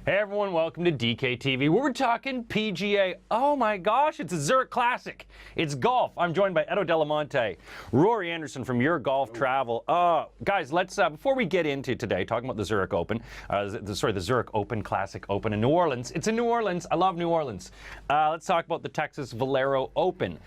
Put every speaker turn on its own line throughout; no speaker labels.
Hey everyone, welcome to DKTV. We're talking PGA. Oh my gosh, it's a Zurich Classic. It's golf. I'm joined by Edo Delamonte, Rory Anderson from Your Golf Travel. Guys, let's before we get into today, talking about the Zurich Open, the Zurich Open Classic Open in New Orleans. It's in New Orleans. I love New Orleans. Let's talk about the Texas Valero Open.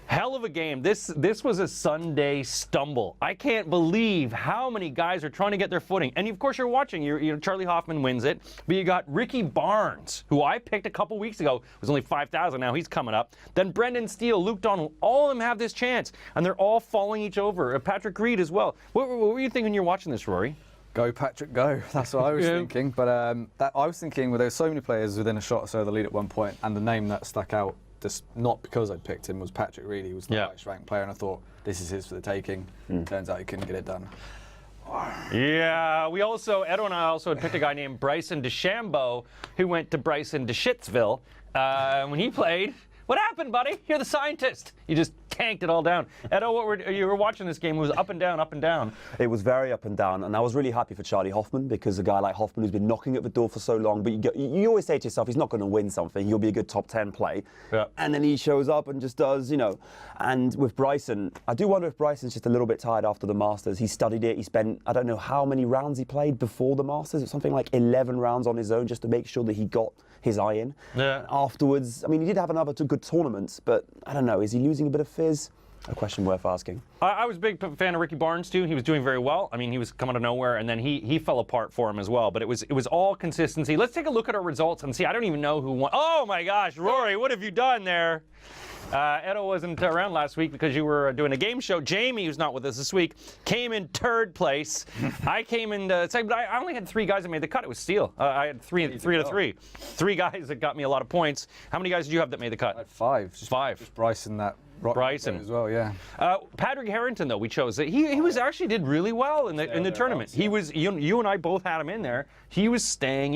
Hell of a game. This was a Sunday stumble. I can't believe how many guys are trying to get their footing. And of course you're watching, Charlie Hoffman wins it, but you got Ricky Barnes, who I picked a couple weeks ago, was only 5,000, now he's coming up. Then Brendan Steele, Luke Donald, all of them have this chance, and they're all falling each over. Patrick Reed as well. What were you thinking when you're watching this, Rory?
Go Patrick, go. That's what I was thinking. But I was thinking, well, there were so many players within a shot or so of the lead at one point, and the name that stuck out, just not because I picked him, was Patrick Reed. He was the highest ranked player, and I thought, this is his for the taking. Turns out he couldn't get it done.
Yeah, Edo and I also had picked a guy named Bryson DeChambeau, who went to Bryson DeShitsville when he played. What happened, buddy? You're the scientist. You just tanked it all down. Edo, you were watching this game. It was up and down, up and down.
It was very up and down, and I was really happy for Charlie Hoffman, because a guy like Hoffman who's been knocking at the door for so long, but you always say to yourself, he's not going to win something. He'll be a good top 10 play. Yeah. And then he shows up and just does, And with Bryson, I do wonder if Bryson's just a little bit tired after the Masters. He studied it. He spent, I don't know how many rounds he played before the Masters. It's something like 11 rounds on his own just to make sure that he got his eye in. Yeah. And afterwards, I mean, he did have another two good tournaments, but I don't know, is he losing a bit of fizz? A question worth asking.
I was a big fan of Ricky Barnes too. He was doing very well. I mean, he was coming out of nowhere, and then he fell apart for him as well. But it was all consistency. Let's take a look at our results and see. I don't even know who won. Oh my gosh, Rory, what have you done there? Edo wasn't around last week because you were doing a game show. Jamie, who's not with us this week, came in third place. I came in second, but I only had 3 guys that made the cut. It was Steele. I had three to three. 3 guys that got me a lot of points. How many guys did you have that made the cut?
I had 5. Just Bryson that.
Bryson
as well, yeah.
Patrick Harrington, though, we chose. He was actually did really well in the tournament. He was. You and I both had him in there. He was staying,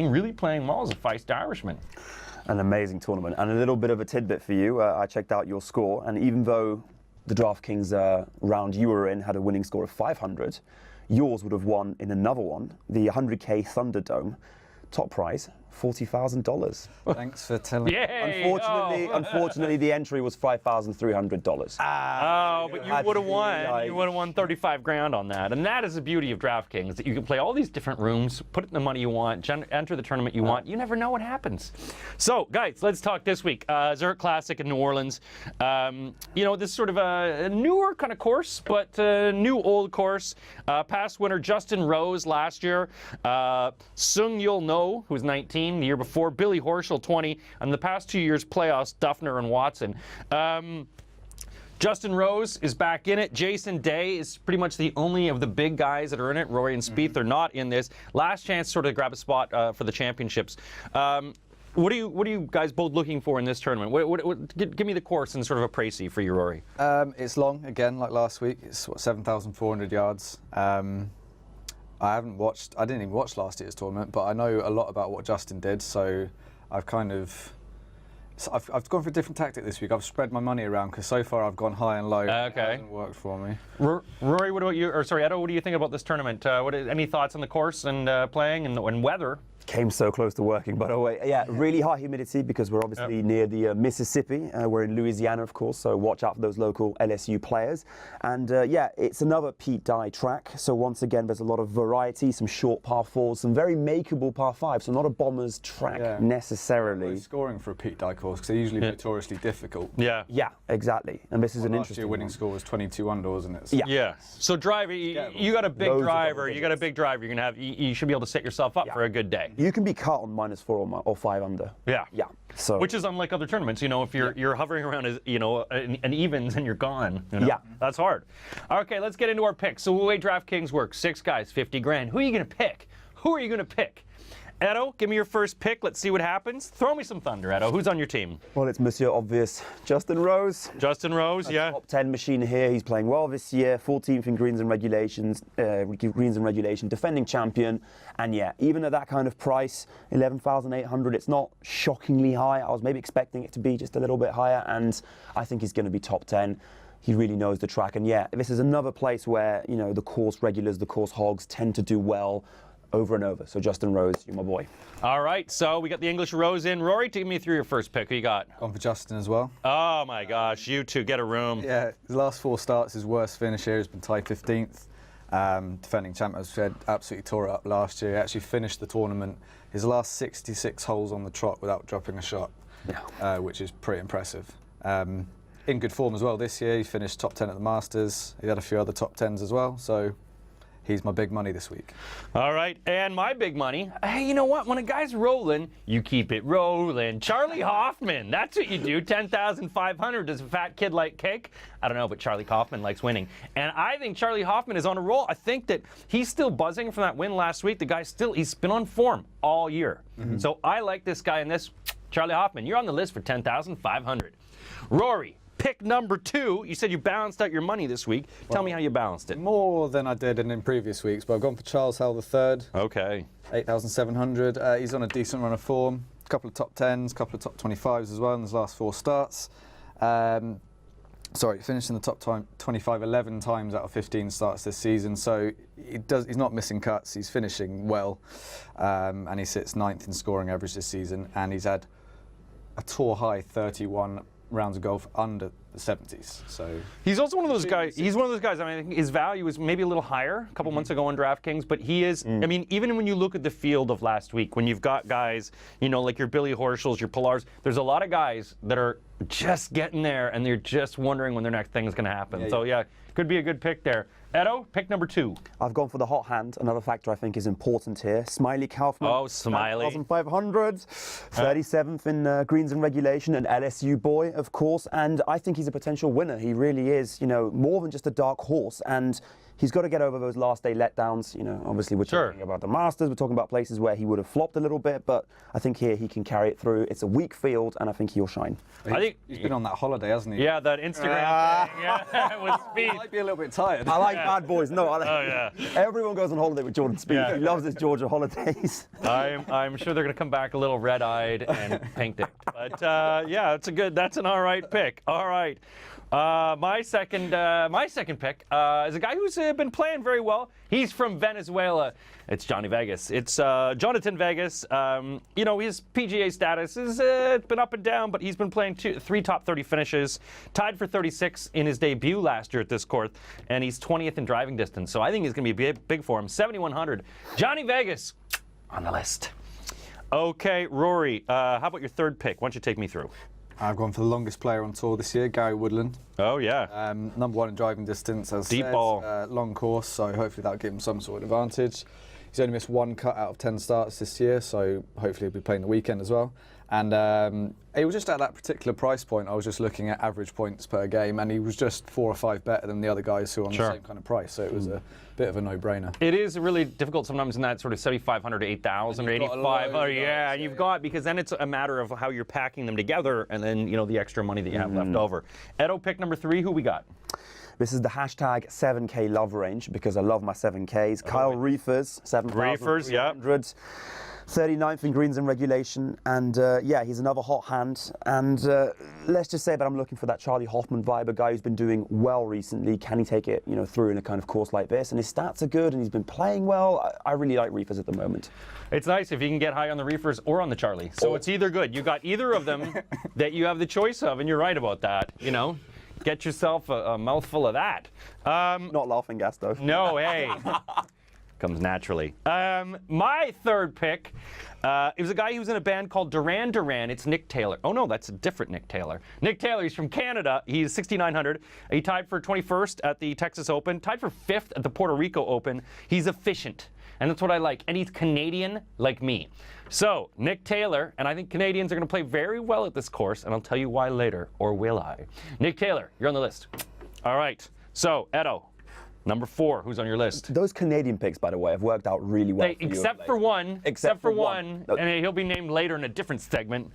really playing well as a Feist Irishman.
An amazing tournament, and a little bit of a tidbit for you. I checked out your score, and even though the DraftKings round you were in had a winning score of 500, yours would have won in another one, the 100K Thunderdome, top prize. $40,000.
Thanks for telling me.
Unfortunately, the entry was $5,300.
But you would have won. You would have won 35 grand on that. And that is the beauty of DraftKings, that you can play all these different rooms, put the money you want, enter the tournament you want. You never know what happens. So, guys, let's talk this week. Zurich Classic in New Orleans. This is sort of a newer kind of course, but new old course. Past winner Justin Rose last year. Sung Yul No, who's 19. The year before, Billy Horschel 20, and the past 2 years playoffs, Duffner and Watson. Justin Rose is back in it. Jason Day is pretty much the only of the big guys that are in it. Rory and Spieth are not in this. Last chance to sort of grab a spot for the championships. What are you guys both looking for in this tournament? Give me the course and sort of a précis for you, Rory.
It's long, again, like last week. It's, 7,400 yards. I didn't even watch last year's tournament, but I know a lot about what Justin did, so I've gone for a different tactic this week. I've spread my money around, because so far I've gone high and low.
Okay.
It hasn't worked for me.
Rory, what about you? Or sorry, Edo, what do you think about this tournament? Any thoughts on the course and playing and weather?
Came so close to working, by the way. Yeah, really high humidity, because we're obviously near the Mississippi. We're in Louisiana, of course, so watch out for those local LSU players. And yeah, it's another Pete Dye track. So once again, there's a lot of variety, some short par 4s, some very makeable par 5s, so not a bomber's track necessarily.
Scoring for a Pete Dye course, because they're usually notoriously difficult.
Yeah, exactly. And this is an interesting
last year winning score was 22 under, wasn't it?
So
yeah. So driver, you got a big driver. You got a big driver. You're gonna have. You should be able to set yourself up for a good day.
You can be cut on -4 or 5 under.
Yeah.
Yeah. So
which is unlike other tournaments. If you're hovering around as an evens and you're gone. Yeah. That's hard. Okay, let's get into our picks. So the way DraftKings works, 6 guys, 50 grand. Who are you gonna pick? Who are you gonna pick? Edo, give me your first pick. Let's see what happens. Throw me some thunder, Edo. Who's on your team?
Well, it's Monsieur Obvious. Justin Rose.
Justin Rose, yeah.
Top 10 machine here. He's playing well this year. 14th in greens and regulation, defending champion. And yeah, even at that kind of price, 11,800, it's not shockingly high. I was maybe expecting it to be just a little bit higher, and I think he's going to be top 10. He really knows the track. And yeah, this is another place where, the course regulars, the course hogs tend to do well. over and over. So Justin Rose, you're my boy.
All right, so we got the English Rose in. Rory, take me through your first pick. Who you got?
Gone for Justin as well.
Oh my gosh, you two get a room.
Yeah, his last 4 starts, his worst finish here has been tied 15th. Defending champ, as I said, absolutely tore it up last year. He actually finished the tournament, his last 66 holes on the trot without dropping a shot, which is pretty impressive. In good form as well this year. He finished top 10 at the Masters. He had a few other top 10s as well, so he's my big money this week.
All right, and my big money. Hey, you know what? When a guy's rolling, you keep it rolling. Charlie Hoffman, that's what you do. 10,500. Does a fat kid like cake? I don't know, but Charlie Hoffman likes winning. And I think Charlie Hoffman is on a roll. I think that he's still buzzing from that win last week. The guy's he's been on form all year. So I like this guy in this. Charlie Hoffman, you're on the list for 10,500. Rory, pick number 2. You said you balanced out your money this week. Tell me how you balanced it.
More than I did in previous weeks, but I've gone for Charles Howell III.
Okay.
8,700. He's on a decent run of form. A couple of top 10s, a couple of top 25s as well in his last 4 starts. Finished in the top 25 11 times out of 15 starts this season. So he's not missing cuts. He's finishing well, and he sits 9th in scoring average this season. And he's had a tour high 31 rounds of golf under the 70s. So
he's also one of those guys. He's one of those guys. I mean, I think his value is maybe a little higher a couple months ago on DraftKings, but he is. I mean, even when you look at the field of last week, when you've got guys, you know, like your Billy Horschels, your Pillars, there's a lot of guys that are just getting there, and they're just wondering when their next thing is going to happen. So yeah, could be a good pick there. Edo, pick number 2.
I've gone for the hot hand. Another factor I think is important here. Smiley Kaufman.
Oh, Smiley.
10,500. 37th in greens and regulation. An LSU boy, of course. And I think he's a potential winner. He really is, you know, more than just a dark horse. And he's got to get over those last day letdowns. You know, obviously we're talking about the Masters. We're talking about places where he would have flopped a little bit. But I think here he can carry it through. It's a weak field, and I think he'll shine.
I think he's been on that holiday, hasn't he?
Yeah, that Instagram thing. Yeah, with Speed.
He might be a little bit tired.
I like bad boys. No,
yeah.
Everyone goes on holiday with Jordan Spieth.
Yeah.
He loves his Georgia holidays.
I'm sure they're going to come back a little red-eyed and pink-dicked. But yeah, that's an all right pick. All right. My second pick is a guy who's been playing very well. He's from Venezuela. It's Johnny Vegas. It's Jhonattan Vegas. You know, his PGA status is it's been up and down, but he's been playing 3 top 30 finishes, tied for 36 in his debut last year at this course, and he's 20th in driving distance. So I think he's going to be big for him. 7,100. Johnny Vegas on the list. Okay, Rory, how about your third pick? Why don't you take me through?
I've gone for the longest player on tour this year, Gary Woodland.
Oh, yeah.
Number 1 in driving distance, as
Deep
said,
ball.
long course, so hopefully that'll give him some sort of advantage. He's only missed 1 cut out of 10 starts this year, so hopefully he'll be playing the weekend as well. And it was just at that particular price point, I was just looking at average points per game, and he was just 4 or 5 better than the other guys who are on the same kind of price, so it was a bit of a no-brainer.
It is really difficult sometimes in that sort of 7,500 to 8,000 or 85. Oh, yeah, and you've got, because then it's a matter of how you're packing them together, and then, you know, the extra money that you have left over. Edo, pick number 3, who we got?
This is the hashtag 7K love range because I love my 7Ks. Kyle Reefers, 7,300. 39th in greens and regulation, and yeah, he's another hot hand. And let's just say that I'm looking for that Charlie Hoffman vibe, a guy who's been doing well recently. Can he take it, you know, through in a kind of course like this? And his stats are good, and he's been playing well. I really like Reefers at the moment.
It's nice if you can get high on the Reefers or on the Charlie. So it's either good. You got either of them that you have the choice of, and you're right about that. You know, get yourself a mouthful of that.
Not laughing gas though.
No, hey. Comes naturally. My third pick is a guy who's in a band called Duran Duran. It's Nick Taylor. Oh no, that's a different Nick Taylor. Nick Taylor, he's from Canada. He's 6,900. He tied for 21st at the Texas Open, tied for 5th at the Puerto Rico Open. He's efficient, and that's what I like. And he's Canadian like me. So, Nick Taylor, and I think Canadians are going to play very well at this course, and I'll tell you why later, or will I? Nick Taylor, you're on the list. All right, so, Edo. Number 4, who's on your list?
Those Canadian picks, by the way, have worked out really well for you.
Except for one. And he'll be named later in a different segment.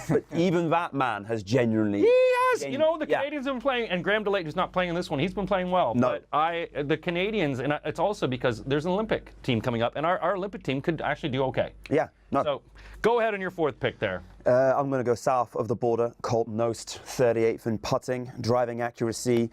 But even that man has genuinely...
He has. You know, the Canadians have been playing, and Graham DeLate, who's not playing in this one, he's been playing well.
No.
But the Canadians, and it's also because there's an Olympic team coming up, and our Olympic team could actually do okay.
Yeah. No.
So, go ahead on your 4th pick there.
I'm going to go south of the border. Colt Knost, 38th in putting, driving accuracy.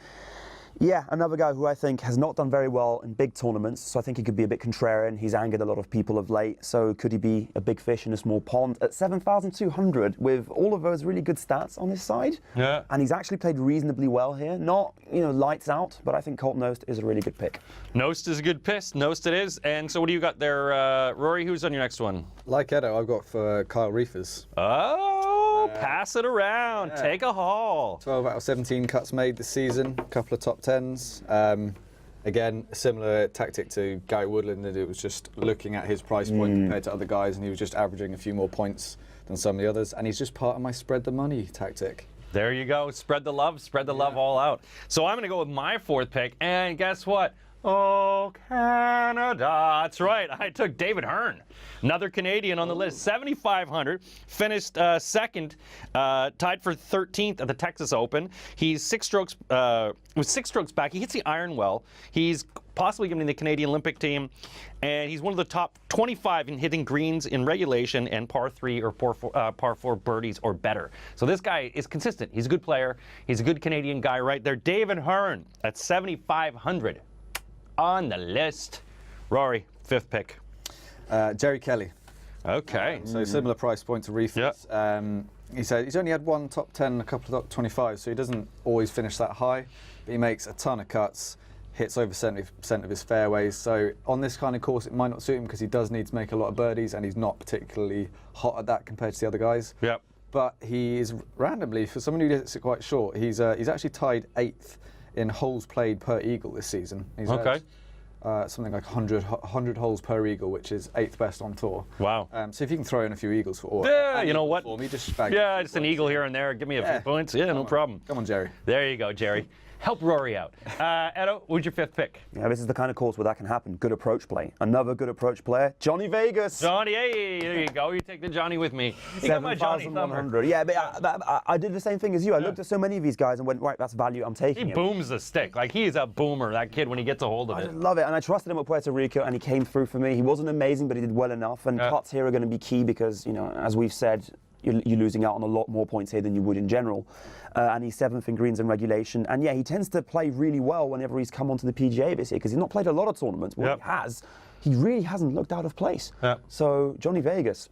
Yeah, another guy who I think has not done very well in big tournaments, so I think he could be a bit contrarian. He's angered a lot of people of late, so could he be a big fish in a small pond? At 7,200 with all of those really good stats on his side.
Yeah.
And he's actually played reasonably well here. Not, lights out, but I think Colt Knost is a really good pick.
Knost is a good pick. Knost it is. And so what do you got there, Rory? Who's on your next one?
Like Edo, I've got for Kyle Reefers.
Oh, pass it around.
Yeah.
Take a haul.
12 out of 17 cuts made this season, a couple of top 10s. Again, a similar tactic to Gary Woodland, that it was just looking at his price point compared to other guys, and he was just averaging a few more points than some of the others. And he's just part of my spread the money tactic.
There you go. Spread the love all out. So I'm going to go with my fourth pick, and guess what? Oh, Canada. That's right. I took David Hearn, another Canadian on the list. 7,500, finished second, tied for 13th at the Texas Open. He's 6 strokes back. He hits the iron well. He's possibly going to be in the Canadian Olympic team, and he's one of the top 25 in hitting greens in regulation and par 3 or par 4 birdies or better. So this guy is consistent. He's a good player. He's a good Canadian guy right there. David Hearn at 7,500. On the list. Rory, fifth pick.
Jerry Kelly.
Okay.
So similar price point to Reefers.
Yep.
He said he's only had one top 10, a couple of top 25, so he doesn't always finish that high, but he makes a ton of cuts, hits over 70% of his fairways. So on this kind of course, it might not suit him because he does need to make a lot of birdies, and he's not particularly hot at that compared to the other guys.
Yep.
But he is randomly, for someone who hits it quite short, he's actually tied 8th in holes played per eagle this season. He's
Okay.
had, something like 100 holes per eagle, which is 8th best on tour.
Wow.
So if you can throw in a few eagles for
Yeah, you know what?
For me, just
Just an eagle here and there. Give me a few points. Yeah, no problem.
Come on, Jerry.
There you go, Jerry. Help Rory out. Edo, who's your fifth pick?
Yeah, this is the kind of course where that can happen. Good approach play. Another good approach player, Johnny Vegas.
Johnny, hey, there you go. You take the Johnny with me. You got my Johnny thumber.
7,100. Yeah, but I did the same thing as you. I looked at so many of these guys and went, right, that's value. I'm taking
He
it.
booms the stick. Like, he's a boomer, that kid, when he gets a hold of
I
it.
love it, and I trusted him at Puerto Rico, and he came through for me. He wasn't amazing, but he did well enough. And cuts here are going to be key because, as we've said, you're losing out on a lot more points here than you would in general. And he's 7th in greens and regulation. And yeah, he tends to play really well whenever he's come onto the PGA this year because he's not played a lot of tournaments. What he has, he really hasn't looked out of place. So Johnny Vegas.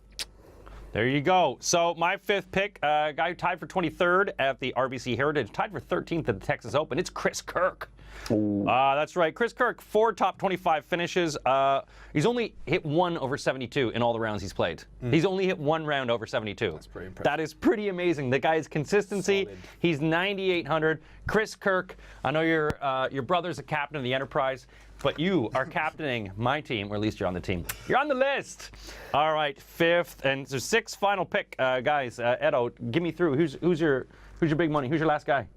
There you go. So my fifth pick, a guy who tied for 23rd at the RBC Heritage, tied for 13th at the Texas Open. It's Chris Kirk. That's right. Chris Kirk, 4 top 25 finishes. He's only hit 1 over 72 in all the rounds he's played. He's only hit 1 round over 72.
That's pretty impressive.
That is pretty amazing. The guy's consistency.
Solid.
He's 9,800. Chris Kirk, I know your brother's a captain of the Enterprise, but you are captaining my team, or at least you're on the team. You're on the list. All right, fifth, and so sixth final pick, guys. Edo, give me through. Who's your big money? Who's your last guy?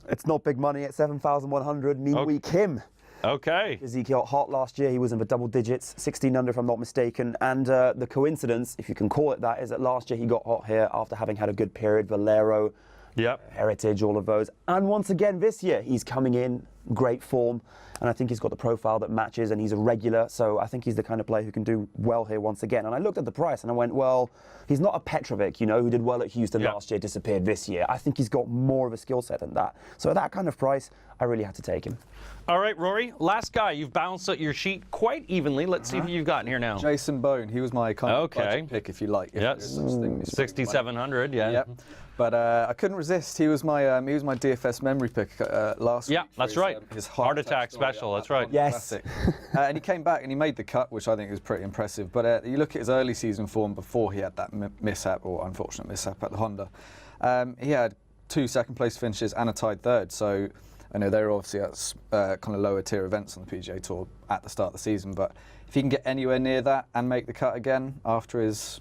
It's not big money at 7,100. Mean Kim.
Okay.
Ezekiel hot last year. He was in the double digits, 16 under if I'm not mistaken. And the coincidence, if you can call it that, is that last year he got hot here after having had a good period. Valero, Heritage, all of those. And once again this year, he's coming in great form. And I think he's got the profile that matches, and he's a regular. So I think he's the kind of player who can do well here once again. And I looked at the price and I went, well, he's not a Petrovic, who did well at Houston last year, disappeared this year. I think he's got more of a skill set than that. So at that kind of price, I really had to take him.
All right, Rory, last guy. You've balanced out your sheet quite evenly. Let's see who you've gotten here now.
Jason Bone. He was my kind of budget pick, if you like.
Yes. 6,700. Yeah.
Yep. But I couldn't resist. He was my DFS memory pick last week.
Yeah, that's right.
His
Heart attack special. That's right.
Yes.
Classic. And he came back and he made the cut, which I think is pretty impressive. But you look at his early season form before he had that mishap, or unfortunate mishap at the Honda. He had 2 second-place finishes and a tied 3rd. So I know they were obviously at kind of lower tier events on the PGA Tour at the start of the season. But if he can get anywhere near that and make the cut again after his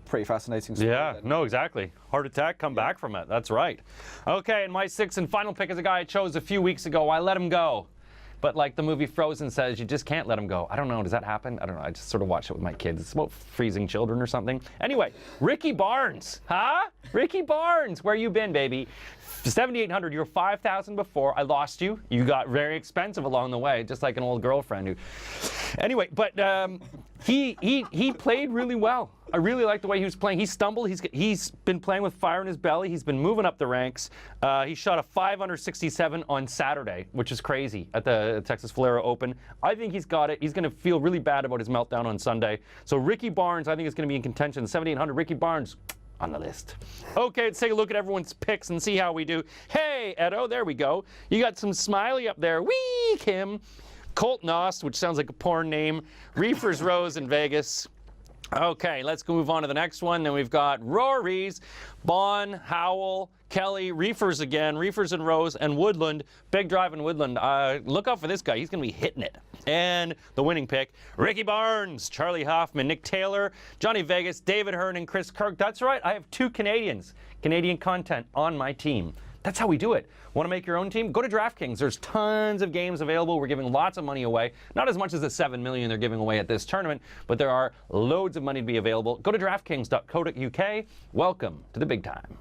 pretty fascinating story.
Yeah, no, exactly. Heart attack, come back from it. That's right. Okay, and my sixth and final pick is a guy I chose a few weeks ago. I let him go. But like the movie Frozen says, you just can't let him go. I don't know. Does that happen? I don't know. I just sort of watch it with my kids. It's about freezing children or something. Anyway, Ricky Barnes. Huh? Ricky Barnes. Where you been, baby? 7,800. You were 5,000 before. I lost you. You got very expensive along the way, just like an old girlfriend who... Anyway, but He played really well. I really like the way he was playing. He stumbled. He's been playing with fire in his belly. He's been moving up the ranks. He shot a 5 under 67 on Saturday, which is crazy, at the Texas Valero Open. I think he's got it. He's going to feel really bad about his meltdown on Sunday. So Ricky Barnes, I think, is going to be in contention. 7,800. Ricky Barnes on the list. Okay, let's take a look at everyone's picks and see how we do. Hey, Edo, there we go. You got some Smiley up there. Wee, Kim. Colt Nost, which sounds like a porn name. Reefers Rose in Vegas. Okay, let's move on to the next one. Then we've got Rory's, Bon, Howell, Kelly, Reefers again, Reefers and Rose, and Woodland. Big drive in Woodland. Look out for this guy. He's going to be hitting it. And the winning pick, Ricky Barnes, Charlie Hoffman, Nick Taylor, Johnny Vegas, David Hearn, and Chris Kirk. That's right. I have 2 Canadian content on my team. That's how we do it. Want to make your own team? Go to DraftKings. There's tons of games available. We're giving lots of money away. Not as much as the $7 million they're giving away at this tournament, but there are loads of money to be available. Go to DraftKings.co.uk. Welcome to the big time.